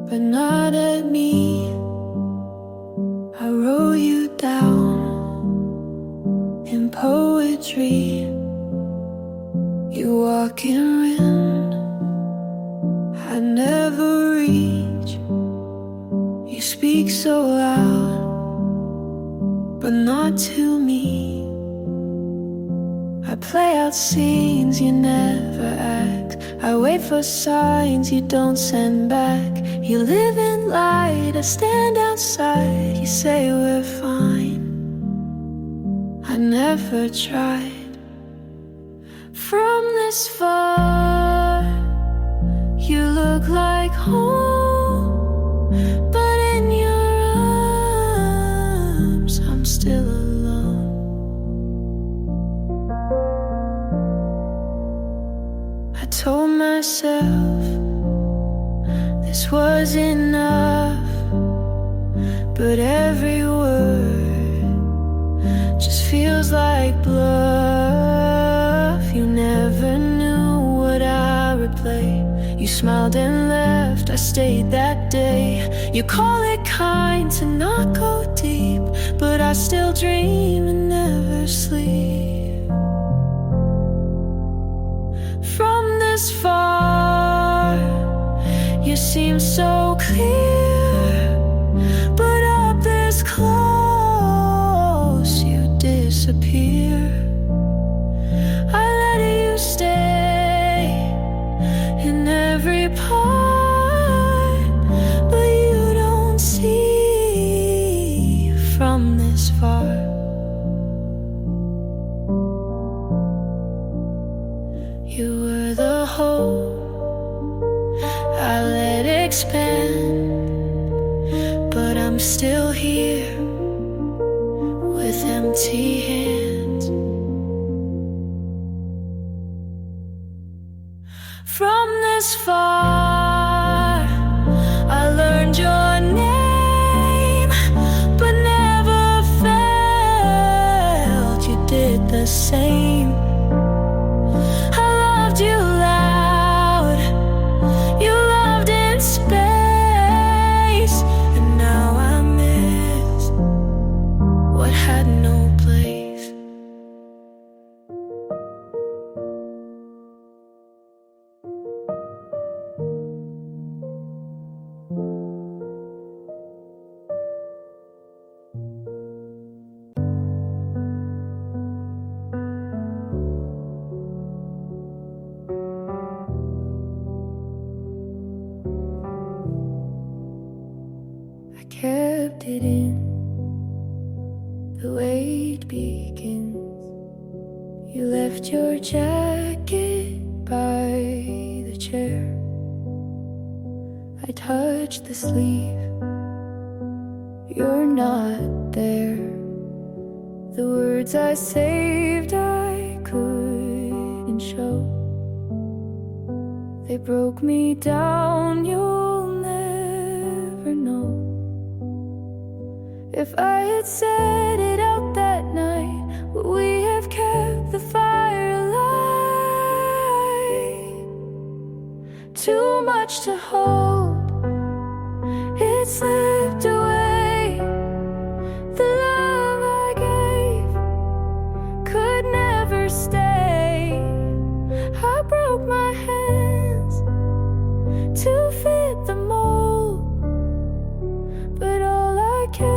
but not at me. I wrote you down in poetry. You walk in wind I never reach. You speak so loud, but not to me. I play out scenes you never act. I wait for signs you don't send back. You live in light, I stand outside. You say we're fine, I never tried. From this far, you look like home, but in your arms I'm still alone. I told myself this was enough, but every word just feels like bluff. You never knew what I would play. You smiled and left, I stayed that day. You call it kind to not go deep, but I still dream and never sleep. From this far, you seem so clear, but up this close, you disappear. I let you stay in every part, but you don't see from this far. You were the hope I let expand, but I'm still here with empty hands. From this far, I learned your name, but never felt you did the same. I loved you loud, you loved in space, and now I miss what had no place. I kept it in the way it begins. You left your jacket by the chair. I touched the sleeve, you're not there. The words I saved I couldn't show. They broke me down, you'll never know. If I had said it out that night, would we have kept the fire alive? Too much to hold, it slipped away. The love I gave could never stay. I broke my hands to fit the mold, but all I kept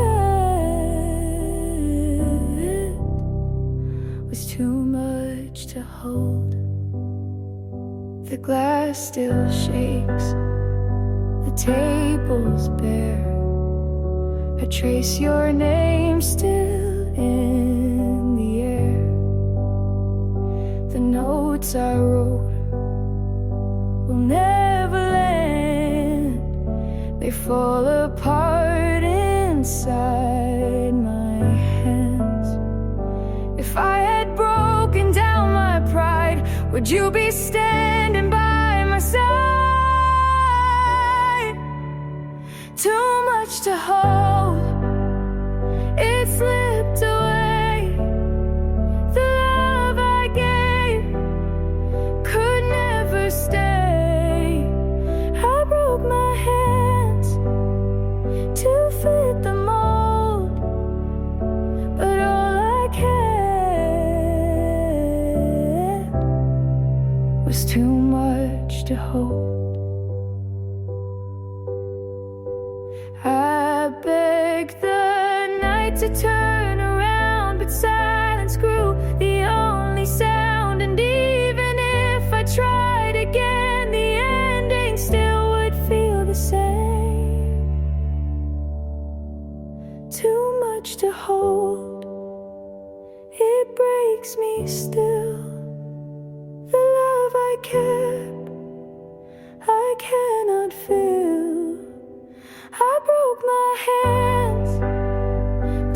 was too much to hold. The glass still shakes, the table's bare. I trace your name still in the air. The notes I wrote will never land. They fall apart inside my hands. If I had broken down my pride, would you be standing by my side? Too much to hold, it slipped away. The love I gave could never stay. I broke my hands hold. I begged the night to turn around, but silence grew the only sound. And even if I tried again, the ending still would feel the same. Too much to hold, it breaks me still. The love I kept, I cannot feel. I broke my hands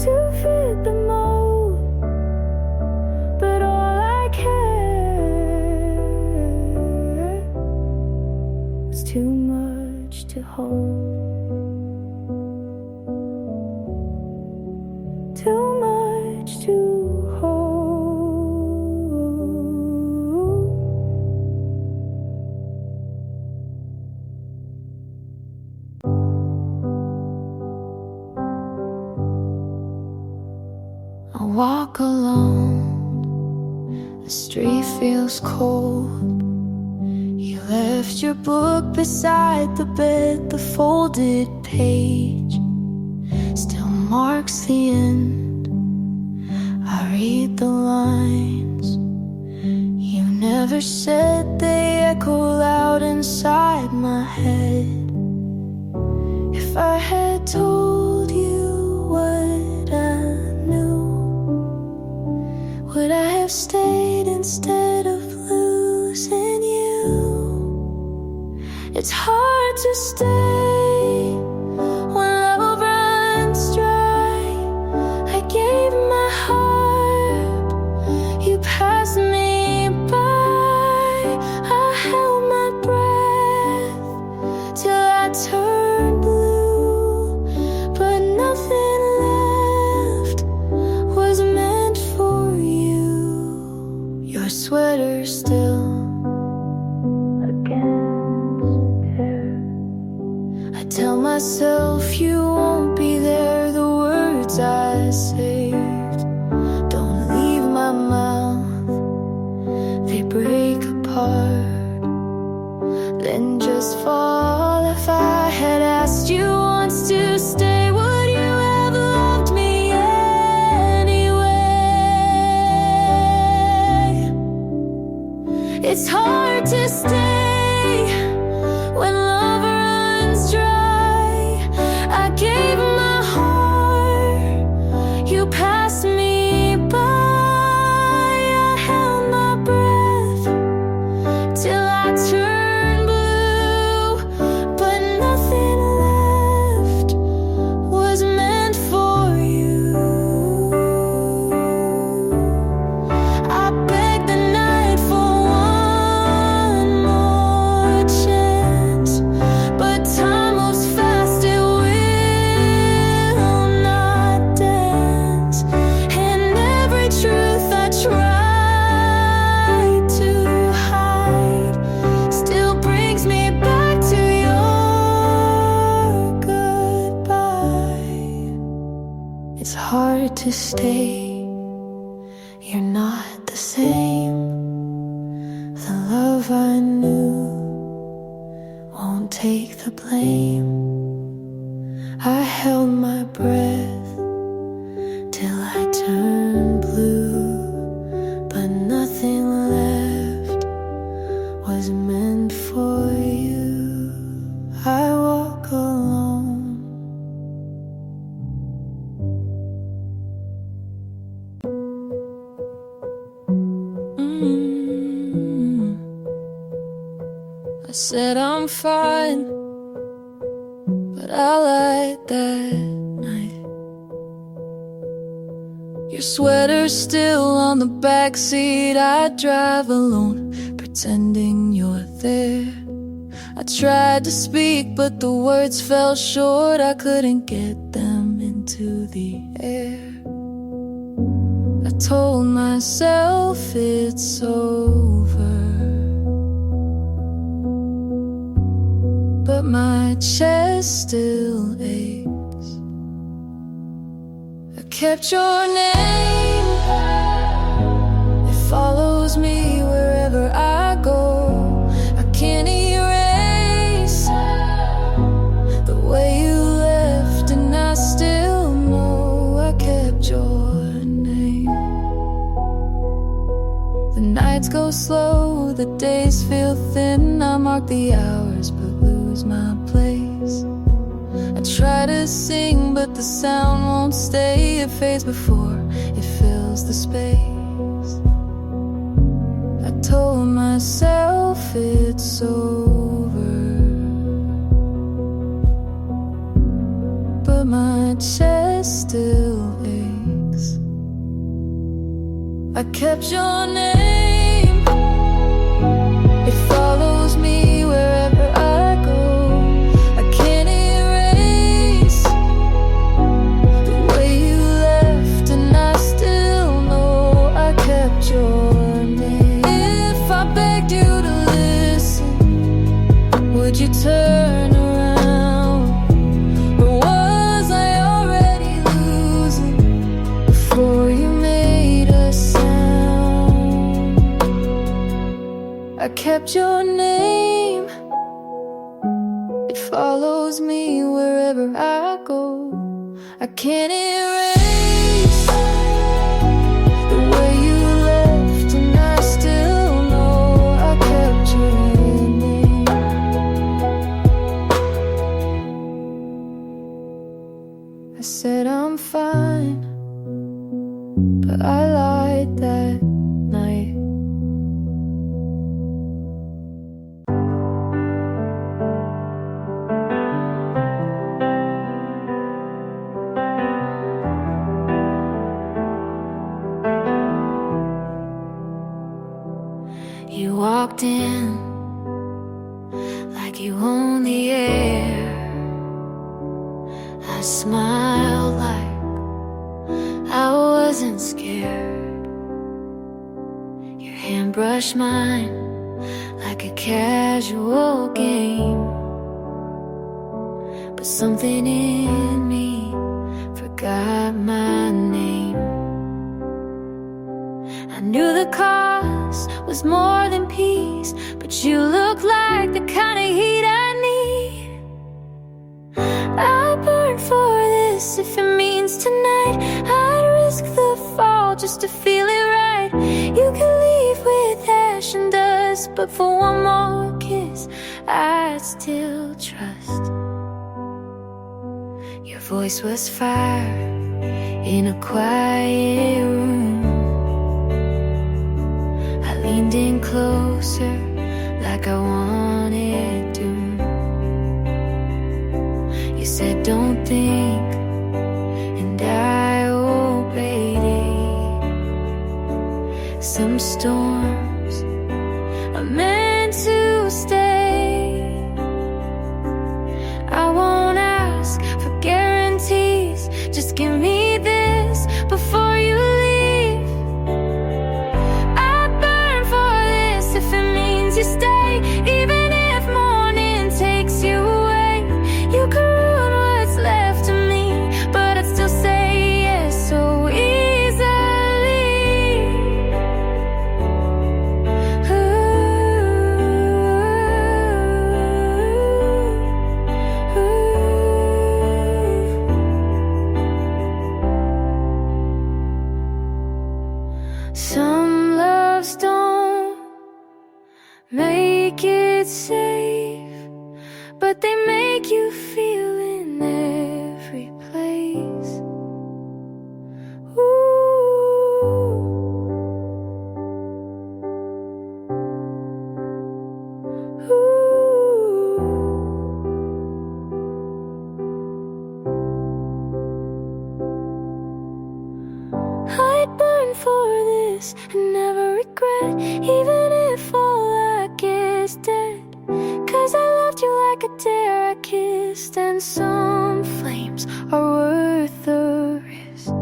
to fit the mold, but all I cared was too much to hold. Too much to hold. I walk alone, the street feels cold. You left your book beside the bed, the folded page still marks the end. I read the lines you never said, they echo loud inside my head. If I had told you what I knew, would I have stayed instead of losing you? It's hard to stay when love runs dry. I gave my heart, you passed me by. I held my breath till I turned blue, but nothing left was meant for you. Your sweater still against tear. I tell myself you won't be there. The words I saved don't leave my mouth, they break apart, then just fall. If I had asked you once to stay, would you have loved me anyway? It's hard to stay when love runs dry. I gave my heart, you passed me by. I held my breath till I turned blue, but nothing left was meant for you. I begged the night for one more chance, but time moves fast, it will not dance. And every truth I tried to hide still brings me back to your goodbye. It's hard to stay, you're not the same. The love I knew won't take the blame. I held my breath till I turned blue, but nothing left was meant for you. I walk alone. I said I'm fine, but I lied that night. Your sweater's still on the backseat. I drive alone, pretending you're there. I tried to speak, but the words fell short. I couldn't get them into the air. I told myself it's over, but my chest still aches. I kept your name, it follows me wherever I go. I can't erase go slow, the days feel thin. I mark the hours but lose my place. I try to sing but the sound won't stay. It fades before it fills the space. I told myself it's over, but my chest still aches. I kept your name, it follows me wherever I go. I can't erase the way you left, and I still know I kept your name. If I begged you to listen, would you turn around? Or was I already losing before you made a sound? I kept your name, it follows me wherever I go. I can't erase the way you left, and I still know I kept your name. I said I'm fine, but I lied that night. You walked in like you own the air. I smiled like I wasn't scared. Your hand brushed mine like a casual game, but something in me forgot my name. I knew the cost was more than peace, but you look like the kind of heat I need. I'll burn for this if it means tonight. I'd risk the fall just to feel it right. You can leave with ash and dust, but for one more kiss I'd still trust. Your voice was fire in a quiet room. Leaned in closer like I wanted to. You said don't think, and I obeyed it. Some storms are meant to stay. I won't ask for guarantees, just give me this before you leave. You stay, even if morning takes you away. You can ruin what's left of me, but I'd still say yes so easily. Some loves don't make it safe, but they make you feel in every place. Ooh. Ooh. I'd burn for this and never regret, even if all I get is dead. 'Cause I loved you like a dare I kissed, and some flames are worth the risk.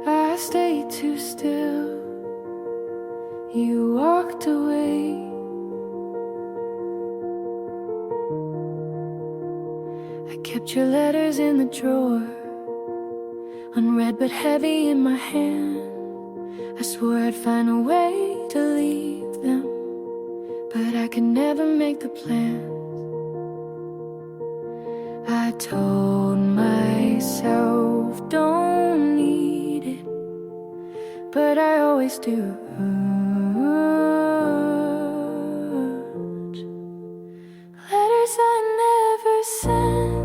I stayed too still, you walked away. I kept your letters in the drawer, unread but heavy in my hand. I swore I'd find a way to leave them, but I could never make the plans. I told myself don't need but I always do. Letters I never sent,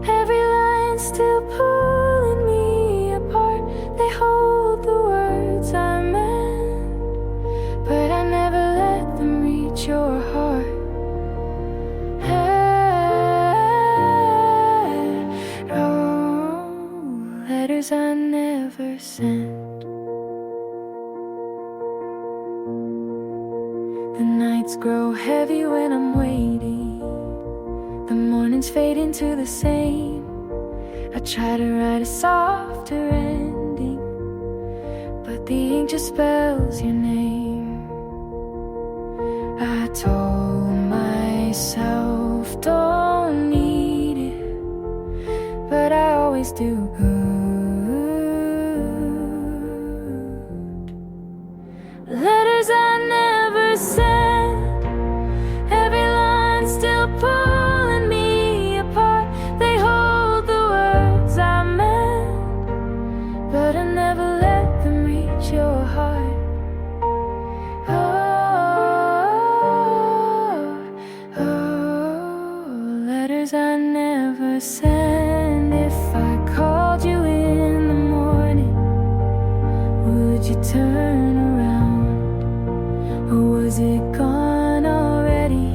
every line still pulling me apart. They hold the words I meant, but I never let them reach your heart. Letters I never sent. The nights grow heavy when I'm waiting, the mornings fade into the same. I try to write a softer ending, but the ink just spells your name. I told myself don't need it, but I always do. Letters I never sent, every line still pulling me apart. They hold the words I meant, but I never let them reach your heart. Letters I never sent. If I called you in the morning, would you turn around? Or was it gone already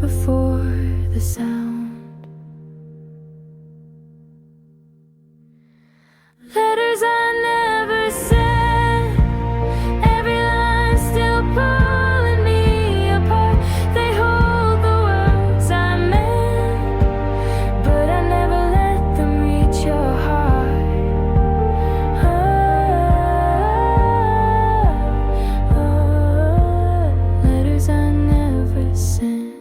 before the sound? Letters I never sent, every line still pulling me apart. They hold the words I meant, but I never let them reach your heart. Letters I never sent.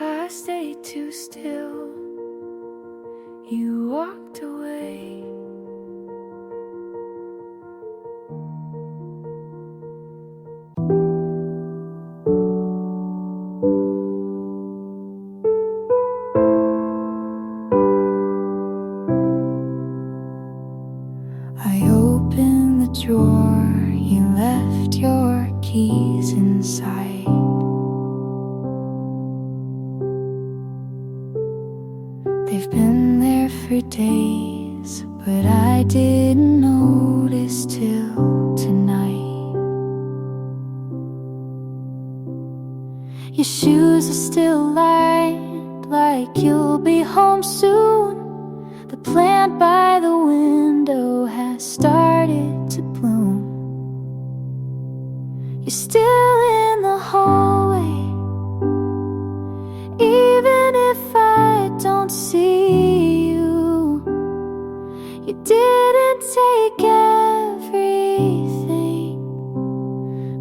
I stayed too still, you walked away. I opened the drawer, you left your keys inside. They've been there for days, but I didn't notice till tonight. Your shoes are still lined, like you'll be home soon. The plant by the window has started to bloom. You're still in the hallway, even if I don't see you. You didn't take everything,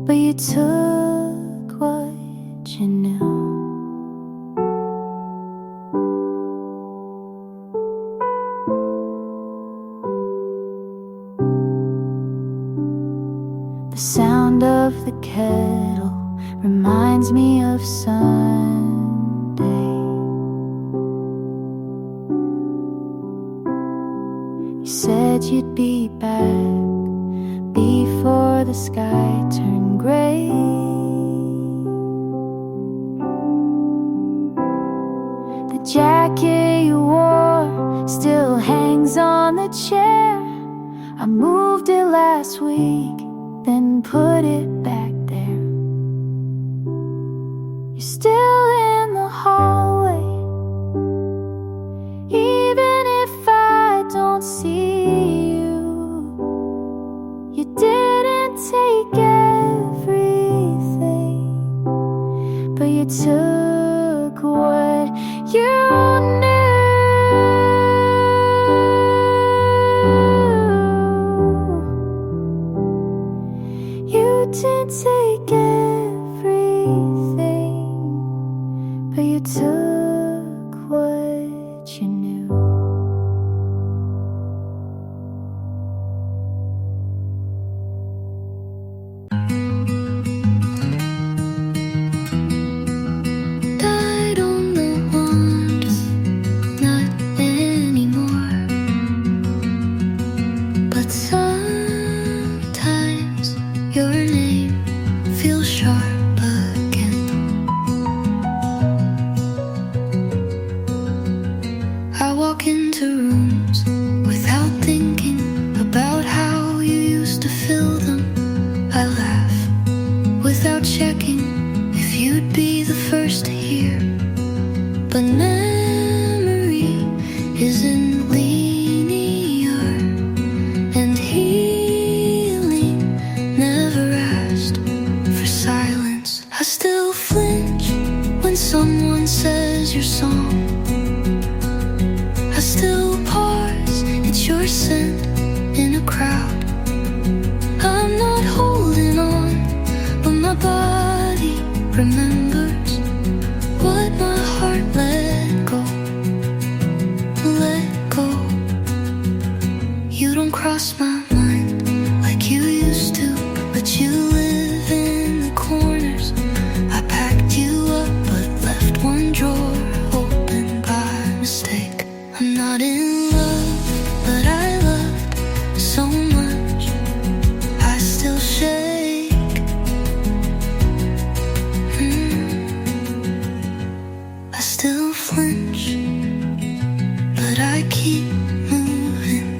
but you took what you knew. The sound of the kettle reminds me of Sunday. You said you'd be back before the sky turned gray. The jacket you wore still hangs on the chair. I moved it last week, then put it back there. You're still in the hallway, even if I don't see you. You didn't take everything, but you took what you knew. You didn't take everything, but you took what you knew. Died on the wand, not anymore. feel sharp again. I walk into rooms without thinking about how you used to fill them. I laugh without checking if you'd be the first to hear. But memory isn't linear, and healing never asked for silence. I still flinch when someone says your song. I still pause, it's your scent in a crowd. I'm not holding on, but my body remembers what my heart let go. Let go. You don't cross my mind like you used to, but you live in the corners. I packed you up but left one drawer open by mistake. I'm not in love, but I loved so much. I still shake. I still flinch, but I keep moving.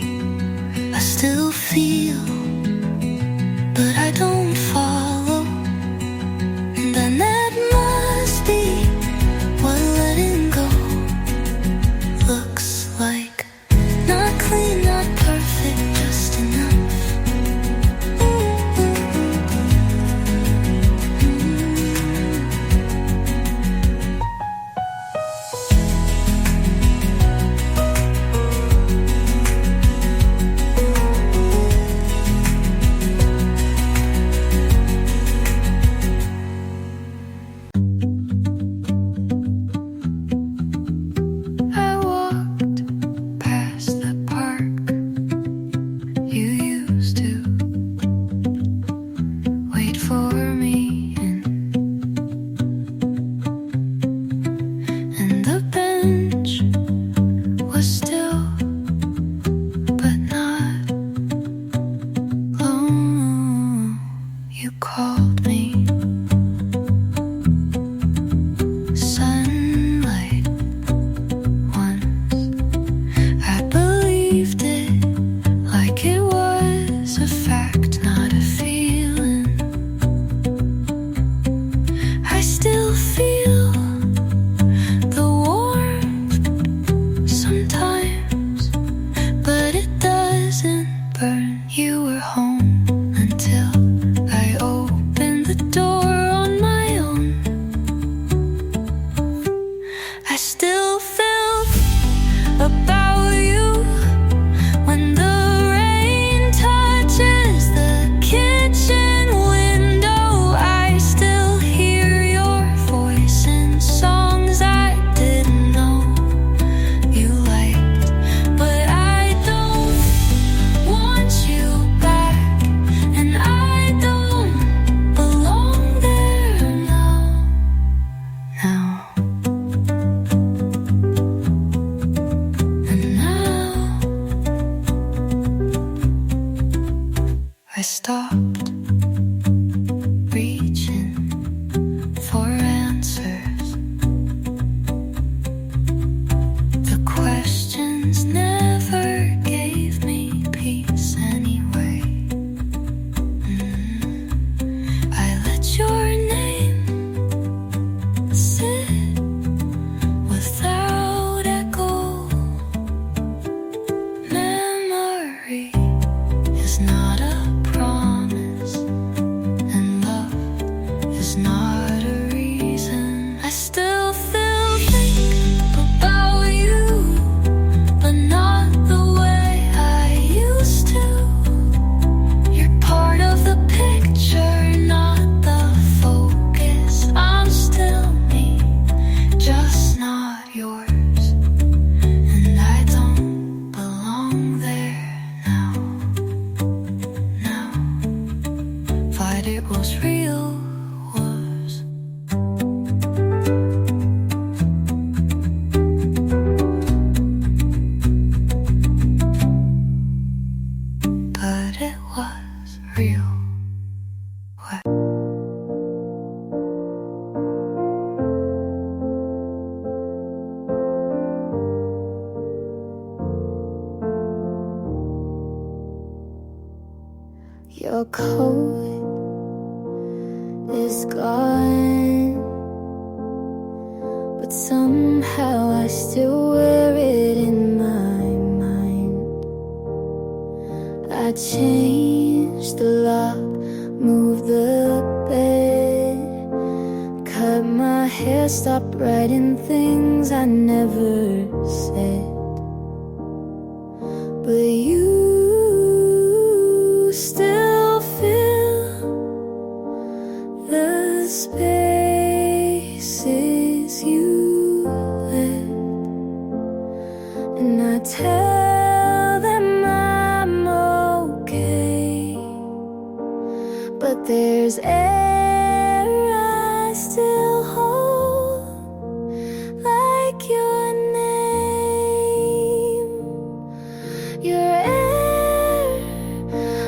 I still feel, but I don't follow. And then that must be what letting go looks like. Not clean, not perfect, just enough. I walked past the park you used to wait for me in, and the bench was still but not long. You called me sunlight once. I believed it like it was a fact, not a feeling. I still feel the warmth sometimes, but it doesn't burn. You were home until I opened the door on my own. I still felt about you when the rain touches the kitchen window. I still hear your voice in songs I didn't know you liked. But I don't want you back, and I don't belong there now. And now I stopped reaching for answers. The questions never gave me peace anyway. I let your name sit without echo. Memory is not a promise, and love is not a reason. I still feel think about you, but not the way I used to. You're part of the picture, not the focus. I'm still me, just not yours, and I don't belong there now. Thought it was real, was gone, but somehow I still wear it in my mind. I changed the lock, moved the bed, cut my hair, stopped writing things I never said. But you still fill the spaces you left, and I tell them I'm okay, but there's air I still hold, like your name, your air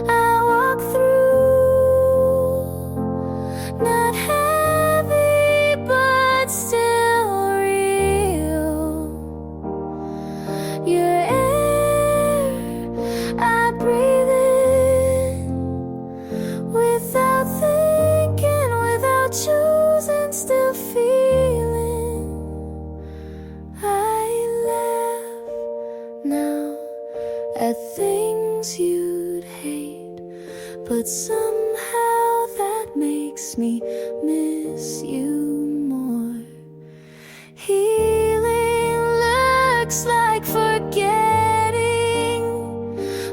I walk through, not heavy but still real. Your air I breathe in, without thinking, without choosing, still feeling. I laugh now at things you'd hate, but somehow that makes me miss you more. Healing looks like forgetting,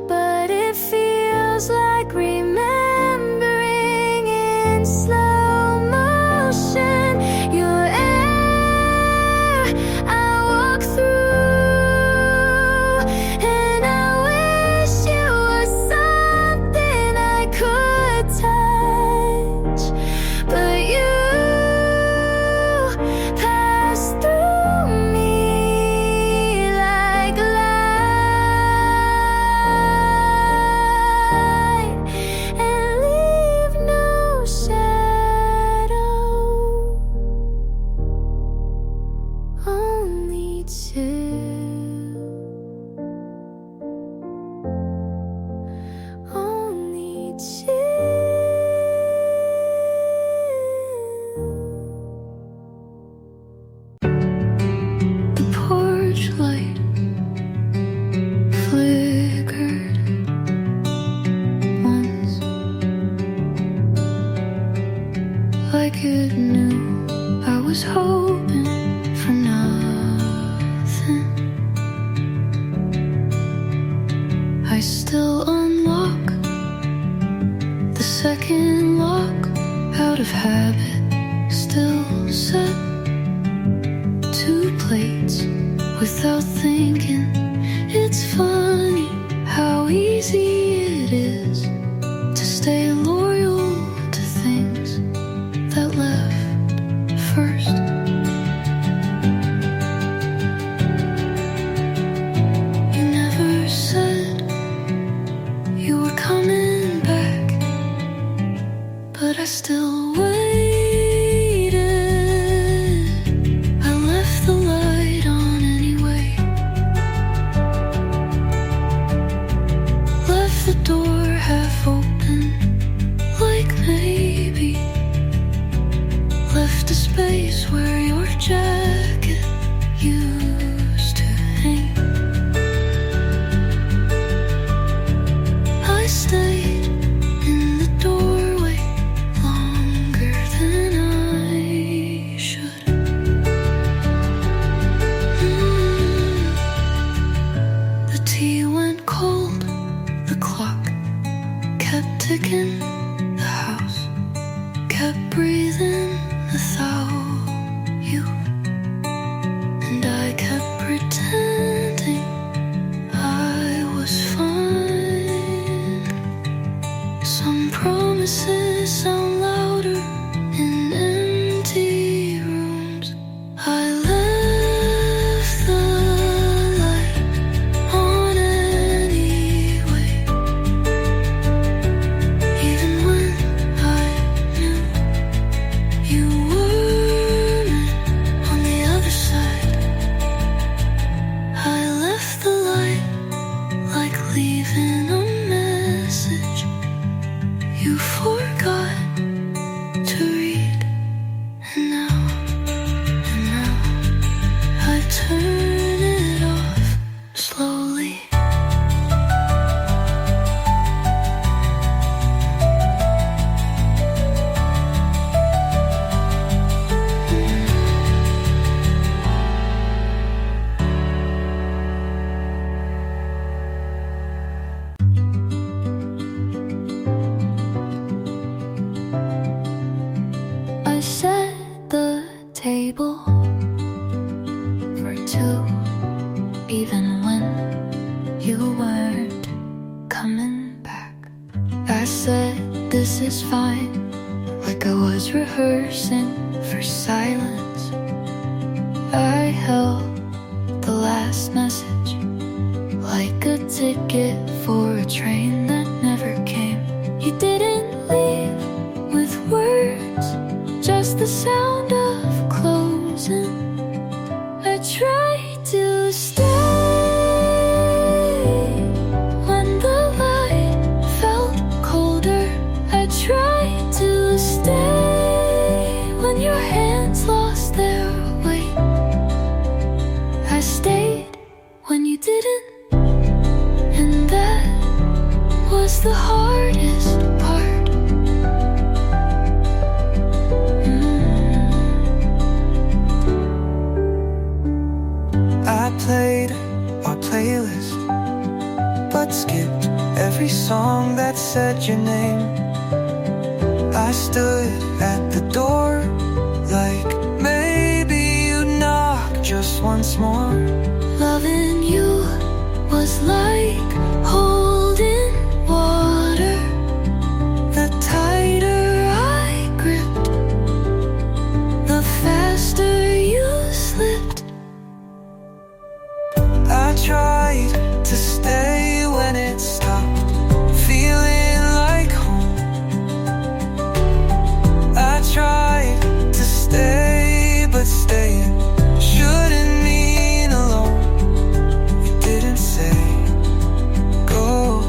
but it feels like remembering in slow motion. Your air I walk through, and I wish you were something I could touch, but you pass through me like light, and leave no shadow, only chill, only chill. The porch light flickered once, like it knew I was hoping for nothing. I still unlock the second lock, out of habit, still set 2 plates without thinking. It's funny how easy it is to stay loyal to things that left first. You never said you were coming back, but I still waited. I left the light on anyway, left the door half open, like maybe left a space where your jacket used to hang. I stayed in the doorway longer than I should. The tea went cold, the clock kept ticking, the house kept breathing without you, and I kept pretending I was fine. Some promises sound louder in empty rooms. I left the light on anyway, even when I knew you were meant rehearsing for silence. I held the last message like a ticket for a train that never came. You didn't leave with words, just the sound of closing. I tried to stay when the light felt colder. I tried to stay when your hands lost their weight. I stayed when you didn't, and that was the hardest part. I played our playlist, but skipped every song that said your name. I stood at the door like maybe you'd knock just once more. Loving you was like holding water. The tighter I gripped, The faster you slipped. I tried to stay when it stopped feeling like home. I tried to stay, but staying shouldn't mean alone. You didn't say go,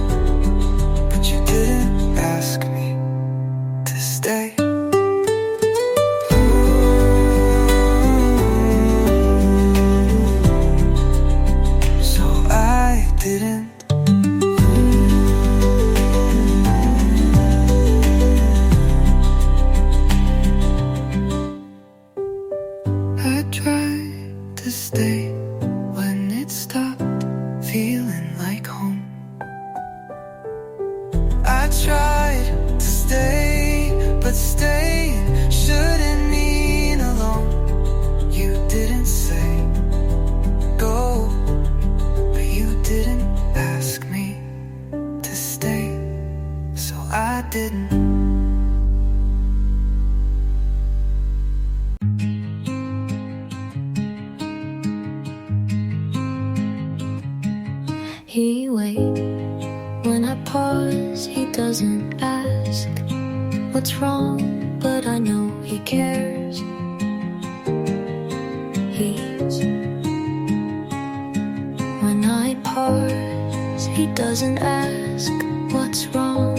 but you didn't ask me to stay. So I didn't. I tried to stay when it stopped feeling like home. I tried to stay, but staying shouldn't mean alone. You didn't say go, but you didn't ask me to stay, so I didn't. He waits when I pause, he doesn't ask what's wrong, but I know he cares. He's when I pause, he doesn't ask what's wrong,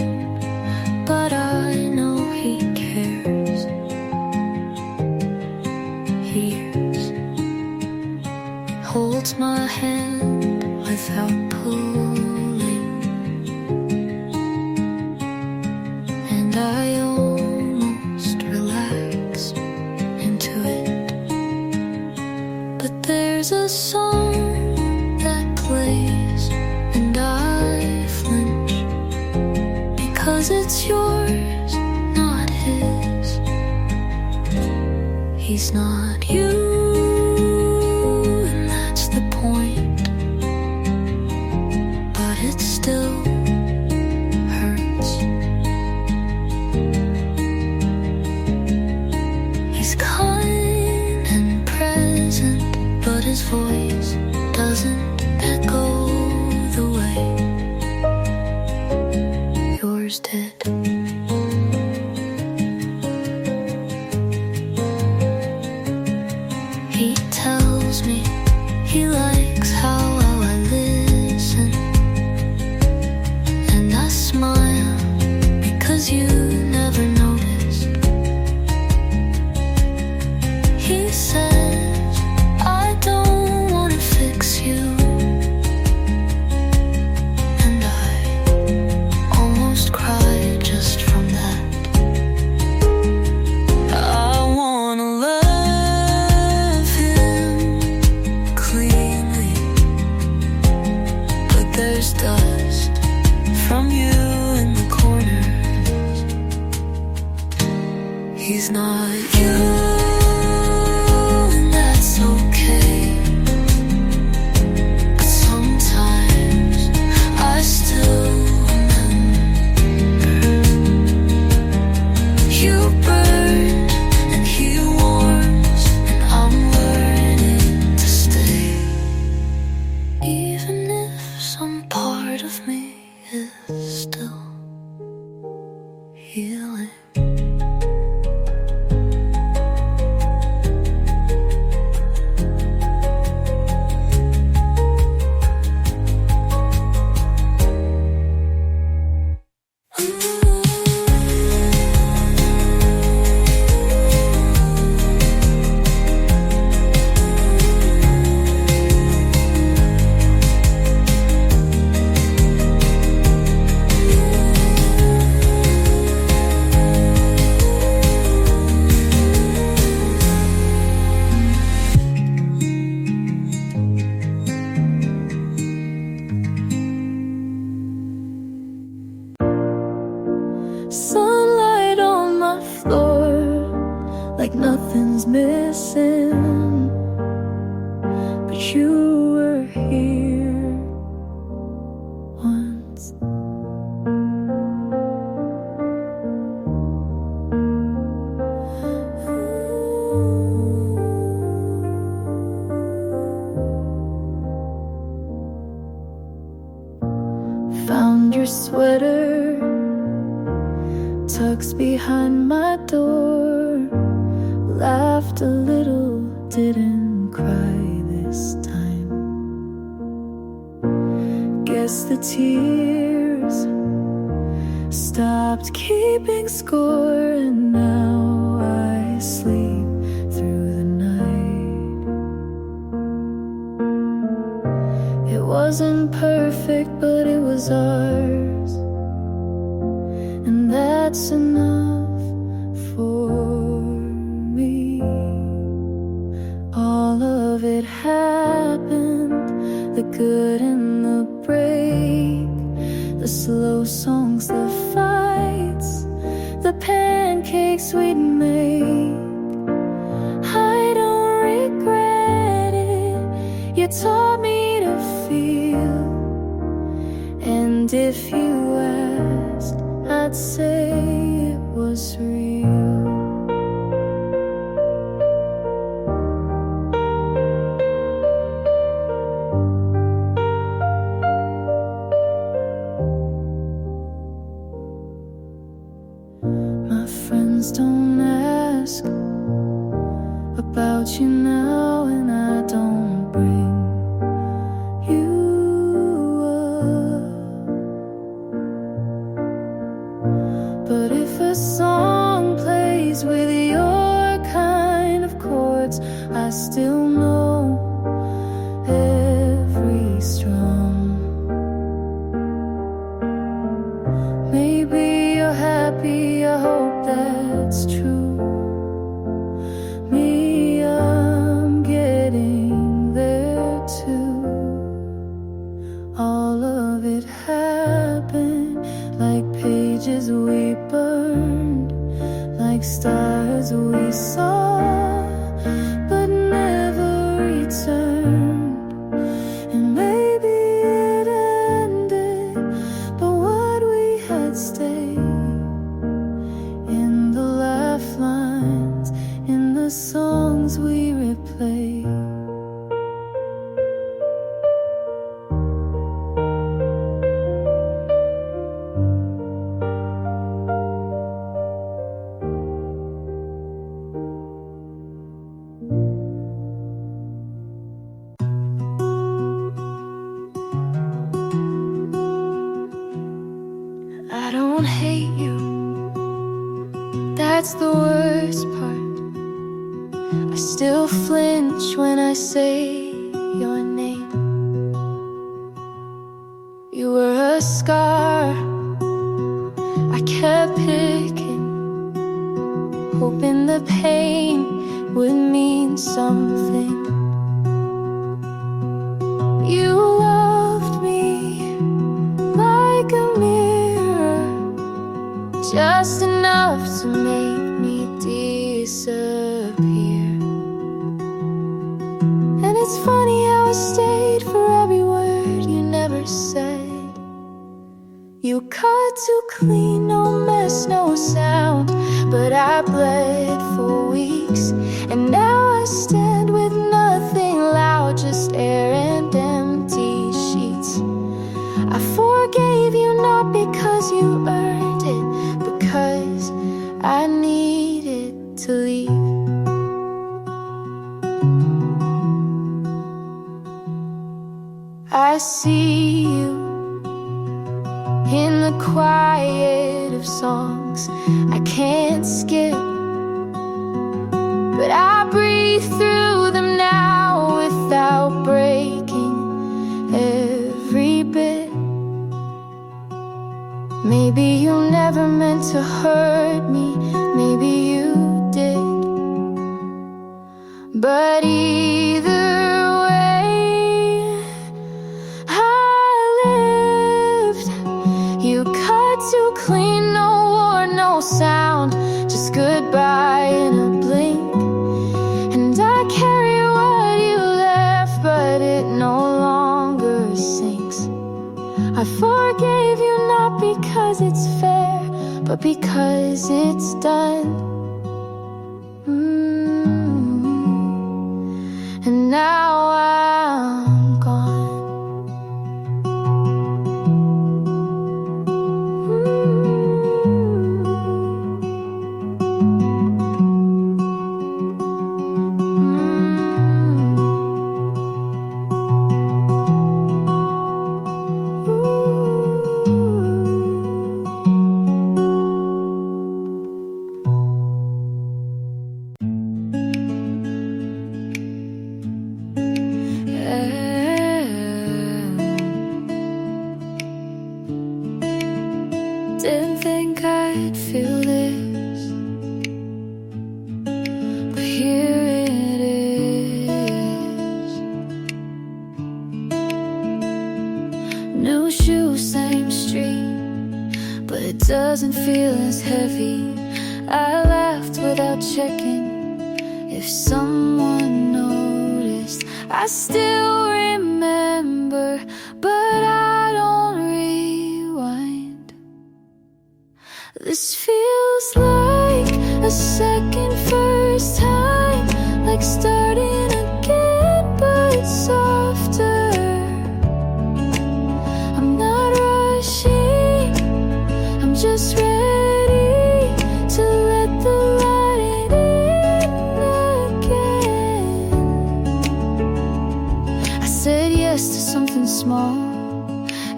but I know he cares. Hears, holds my hand without pulling, and I almost relax into it. But there's a song that plays, and I flinch, because it's yours, not his. He's not you, and that's the point. But it still hurts. He's kind and present, but his voice doesn't echo the way yours did. He tells me he likes how well I listen, and I smile because you never noticed. He says I don't want to fix you, and I almost cry just from that. I wanna love him cleanly, but there's dust from you in the corners. He's not you, and that's okay. But sometimes I still remember you burned like nothing's missing. But you were here once. Found your sweater tucked behind my door. Laughed a little, didn't cry this time. Guess the tears stopped keeping score, and now I sleep through the night. It wasn't perfect, but it was ours, and that's enough for me. All of it happened, the good and the break, the slow songs, the fights, the pancakes we'd make. I don't regret it, you taught me to feel. And if you asked, I'd say it was real. My friends don't ask about you now, and I don't bring you up. But if a song plays with your kind of chords, I still know every strum. Maybe you're happy, I hope that's true. Me, I'm getting there too. All of it happened like pages we burned, like stars we saw but never returned. And maybe it ended, but what we had stayed in the laugh lines, in the songs we replay. I don't hate you, that's the worst part. I still flinch when I say your name. You were a scar I kept picking, hoping the pain would mean something. You loved me like a mirror, just enough to make me disappear. And it's funny how I stayed for every word you never said. You cut too clean, no mess, no sound, but I bled for weeks, and now I stand with nothing loud, just air and empty sheets. I forgave you not because you earned it, because I needed to leave. I see you in the quiet of songs I can't skip, but I breathe through them now without breaking every bit. Maybe you never meant to hurt me, maybe you did, but either way I lived. You cut too clean, no war, no sound, just goodbye in a blink. but because it's done. And now I'm gone. Didn't think I'd feel this, but here it is. New shoes, same street, but it doesn't feel as heavy. I laughed without checking if someone noticed. I still remember, but I don't rewind. This feels like a second first time, like starting again, but softer. I'm not rushing, I'm just ready to let the light in again. I said yes to something small,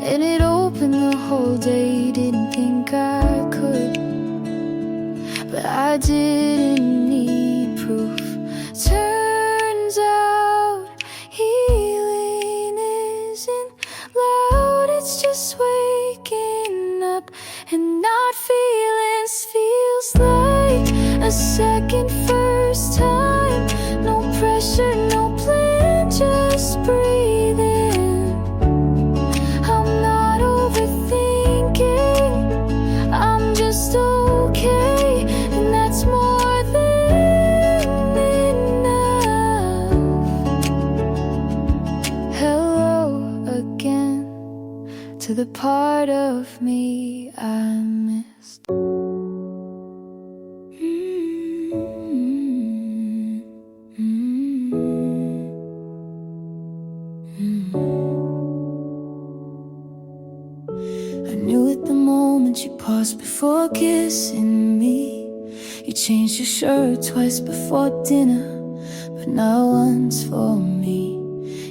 and it opened the whole day. Didn't think I could, but I didn't need proof. Turns out healing isn't loud, it's just waking up and not feelings. Feels like a second first time. No pressure, no plan, just breathing. I'm not overthinking, I'm just okay, and that's more than enough. Hello again to the part of me I missed. I knew at the moment you paused before kissing me. You changed your shirt twice before dinner, but not once for me.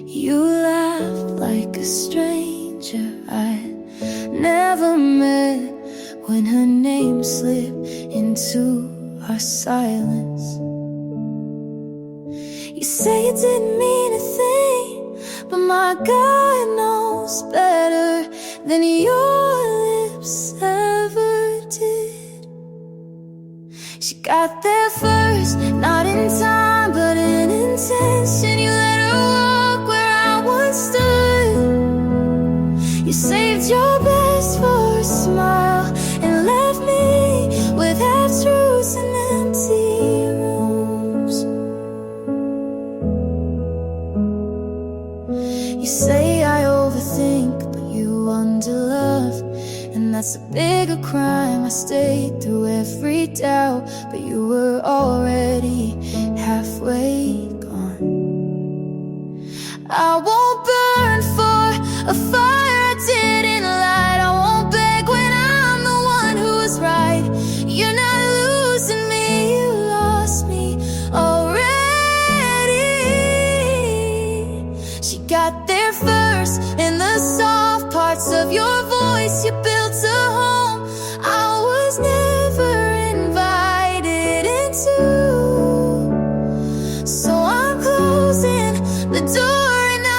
You laughed like a stranger I'd never met when her name slipped into our silence. You say it didn't mean a thing, but my God knows better than your lips ever did. She got there first, not in time, but in intention. You let her walk where I once stood. You saved your best for a smile and left me with half-truths and empty rooms. You say I overthink, but you underlove, and that's a bigger crime. I stayed through every doubt, but you were already halfway gone. I won't burn for a fire I didn't light. I won't beg when I'm the one who's right. You're not losing me, you lost me already. She got there first, in the soft parts of your voice. You built a home I was never invited into. So I'm closing the door, and I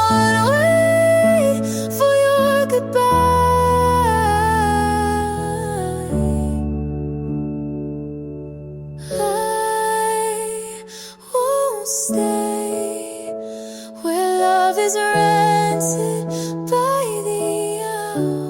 wanna wait for your goodbye. I won't stay where love is rented by the hour.